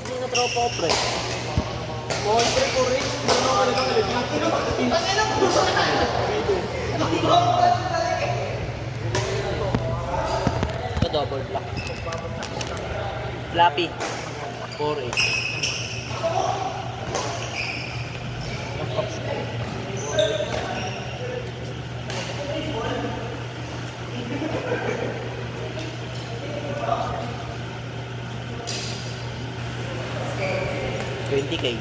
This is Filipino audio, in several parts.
Chinese mo na tropa ko, pre. Mga pre ko rin. Ito double black. Flappy. 4-8. $20K.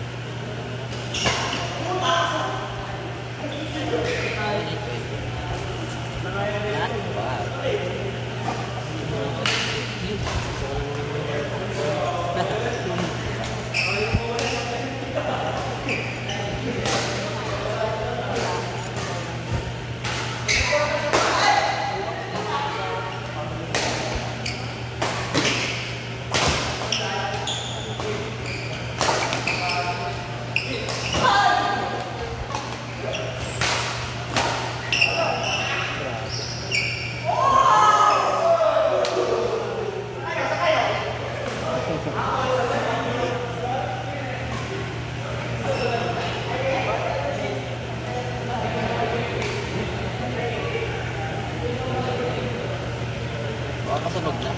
Kasunod na.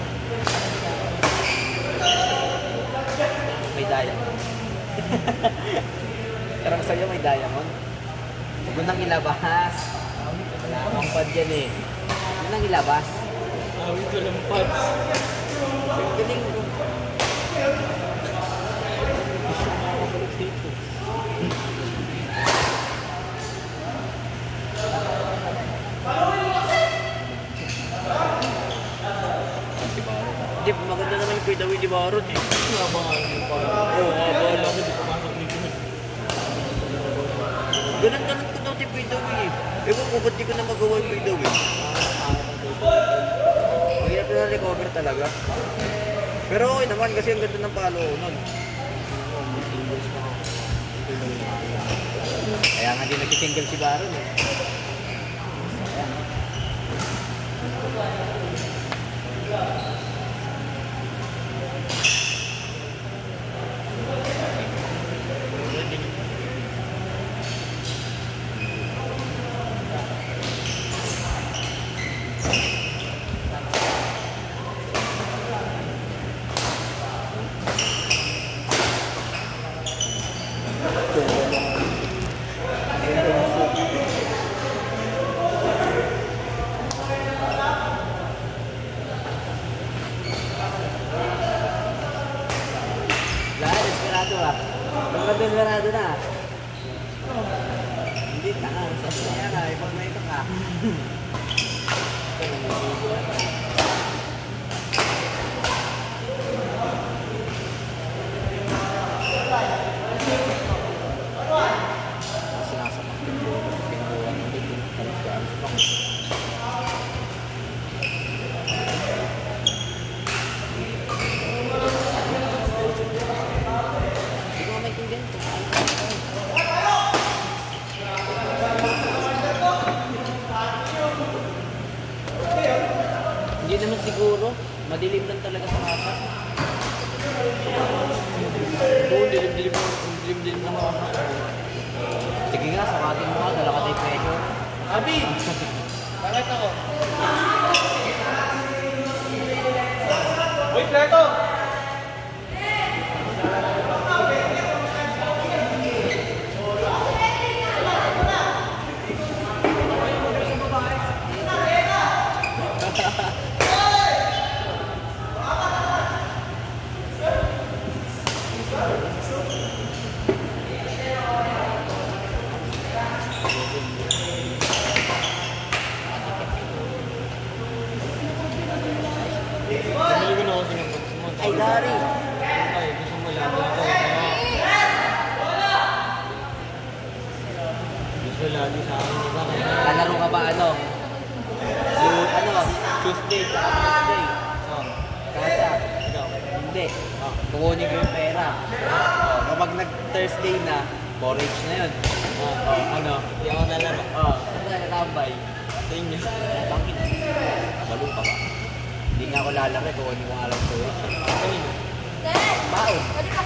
May diamond. Karang sa'yo may diamond. Huwag mo nang ilabas. Wala akong pad yan eh. Huwag mo nang ilabas. Awit ko ng pads. Galing mo. Hindi, maganda naman yung Pida Willy Barod eh. Nabangan yung parang. Oo, habang lang hindi pumasok dito. Ganun ko daw si Pida Willy. Ewan ko ba't di ko na magawa yung Pida Willy. Mahirap na recover talaga. Pero okay naman kasi ang ganda ng palo ko nun. Kaya nga di nagsisingle si Barod eh. Desperado na. Hindi ka na. Sabi niya na, ipag na ito ka. Sinasamak yung pinagawa ng dito. Talas-gaan sa pang. Hindi ko maintindihan ito. Hindi naman siguro. Madilim lang talaga sa kasa. Oo, dilim-dilim lang ako. Sige nga, sakatin mo ka. Dala ka tayo pressure. Abi! Bakit ako? Uy, Plato! Bumili ko na kasi ng box mo. Ay, Dari! Ay, gusto mo lagi ito. Gusto lagi sa akin, di ba? Lalaro ka ba ano? Yung ano? Tuesday, tsaka Thursday. Oh, Kasa. ikaw. Hindi. Kukunin ko yung pera. Kapag nag-Thursday na, porridge na yun. Ano? Hindi ako nalaro. Ano na nakambay? Sa inyo. Bangin. Balo ka ba? Hindi nga ako lalaki, kukunin ko nga lang porridge. Kanino? Baon. Pwede ka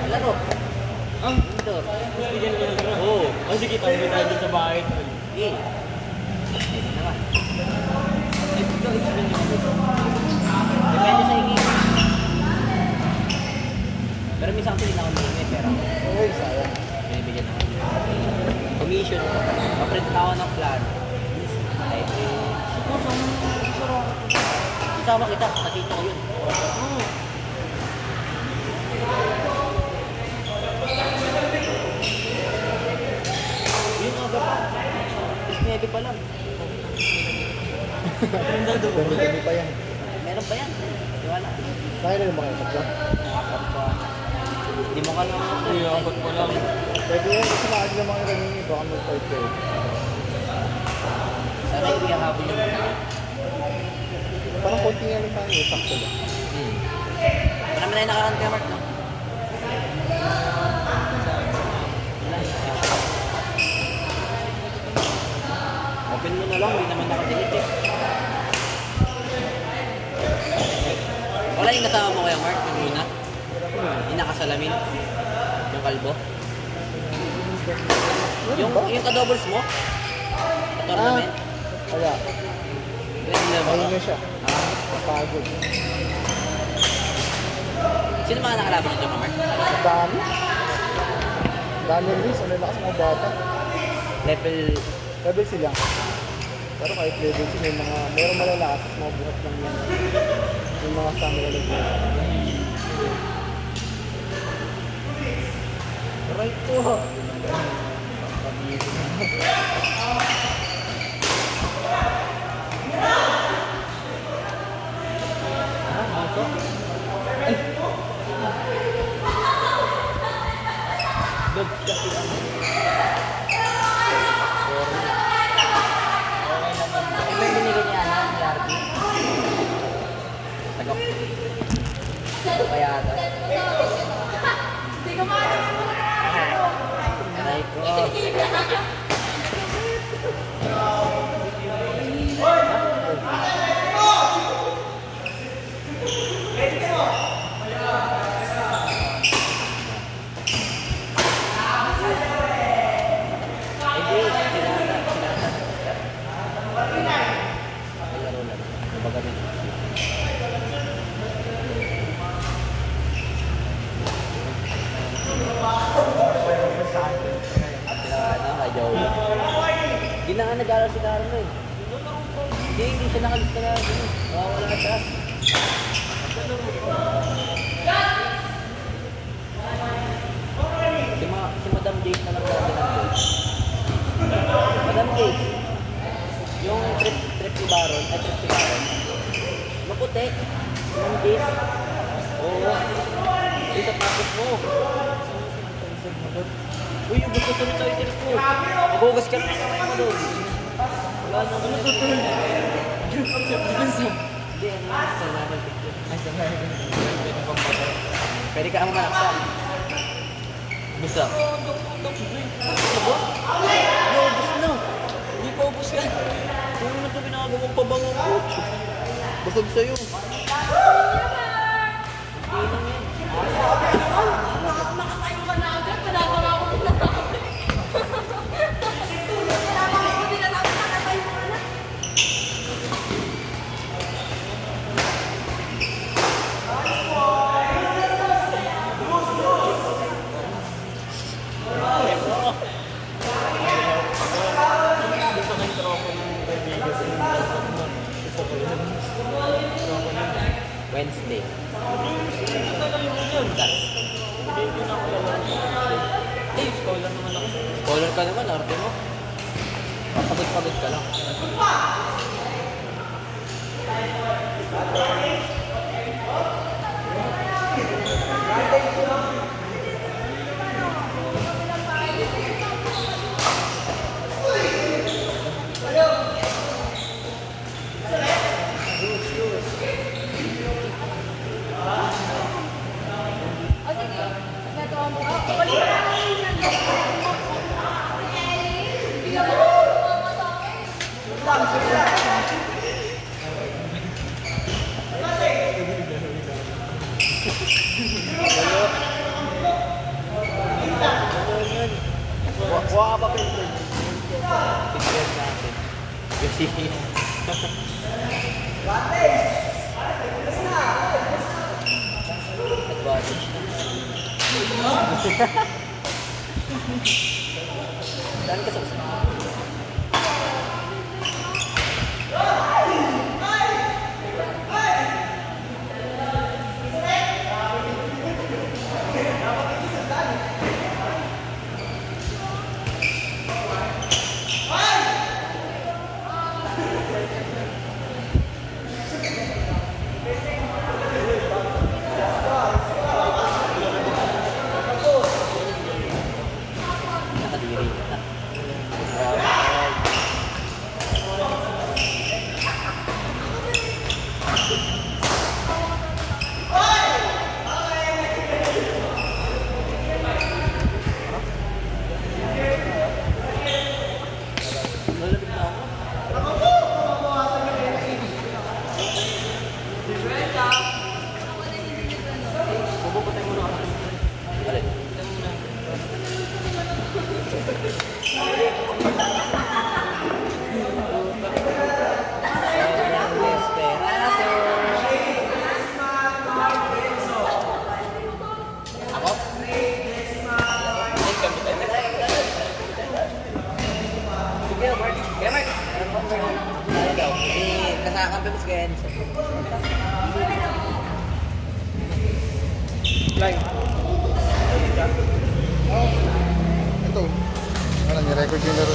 Laro. Ah, Indoor. mas bigyan ko ng laro. Oo. Oh, sige, tayo tayo dun sa bahay. Sige. Pwede naman. Ito, isipin nyo kami. Depende sa ingin. Pero minsan kasi din ako may pera. Uy, sayang. Binibigyan ako. Commission. Paprint ako ng plan. Isama kita. Nakita ko yun. Oo. Yun aga pa. Tapos 9 pa lang. Prendado ko. Pero hindi pa yan. Meron pa yan. Tiwala. Kaya na yung mga isap lang. Apat pa. Hindi mo ka lang. Uy, apat pa lang. Pwede yan kasi maaari lang mga kanini. Baka mag-fight kayo. Sana yung iyahabol yung mga. Parang konti nga lang tayo. Sakto lang. Marami na yung nakaraan kay Mark, no? Open mo na lang, hindi naman nakatilit eh. Wala yung kasama mo kaya Mark, yung una? Yung nakasalamin? Yung kalbo? Yung ka-doubles mo? Ka-tournament? Kaya, Pwede na ba? ayun nga siya. Ah, Napagod. sino mga nakalaban nito, Mark? Ang dami. Daniel Ruiz, ang lalakas mga bata. Level... Level sila. Pero kahit level sila, merong malalakas at mga buhat lang yan. Yung mga kasama na level. Right po. Iba yung binigay niya, ano? Ni Arby? Tagap. Ito kaya ata. Aray ko. Hindi, sinata. Laro lang. Kumbaga din. Sinata, kay Joey. Hindi na nga nag-aaral si Karen eh. Hindi siya nakalista na rin. Wala na siya. Si Madam Jace na lang dati ng Jace. Madam Jace. Yung trip si Baron, ay trip si Baron. Maputi. Madam Jace. Oo. Isa tapos mo. Uy, yung gusto sunod sa itin ko. Magugas ka na sa kamay mo doon. Wala na ako natutunan. Hindi, ano sa normal picture. Ay, sa mga Pwede ka ang manaksan. Gusto? ubus na. Hindi pa ubus yan. Kung naman ito pinakagawang pabango ko. Busog sa'yo. Hindi lang yan. Makatayo ka na agad, wala ka nga ako nagtatao. Hindi na namin nakatayo ka na. Gusto kang tropa ng kaibigan sa inyo. Gusto ko yun. Tropa ng Wednesday. tagal mo yun. Hindi ko na ako lalaro. Eh, scholar naman ako. Scholar ka naman, arte mo. Pagod-pagod ka lang. O sige, nagawa mo. Balik na lang yun. Bigyan mo mga sa akin. easy. Advantage na. Saan ka sa nakadiri na. Lalapit na ako. Bubukutay mo na ako. Alin? Kasakampi mo si Kenzo. Line. Ito. Ano, nirecord yung laro.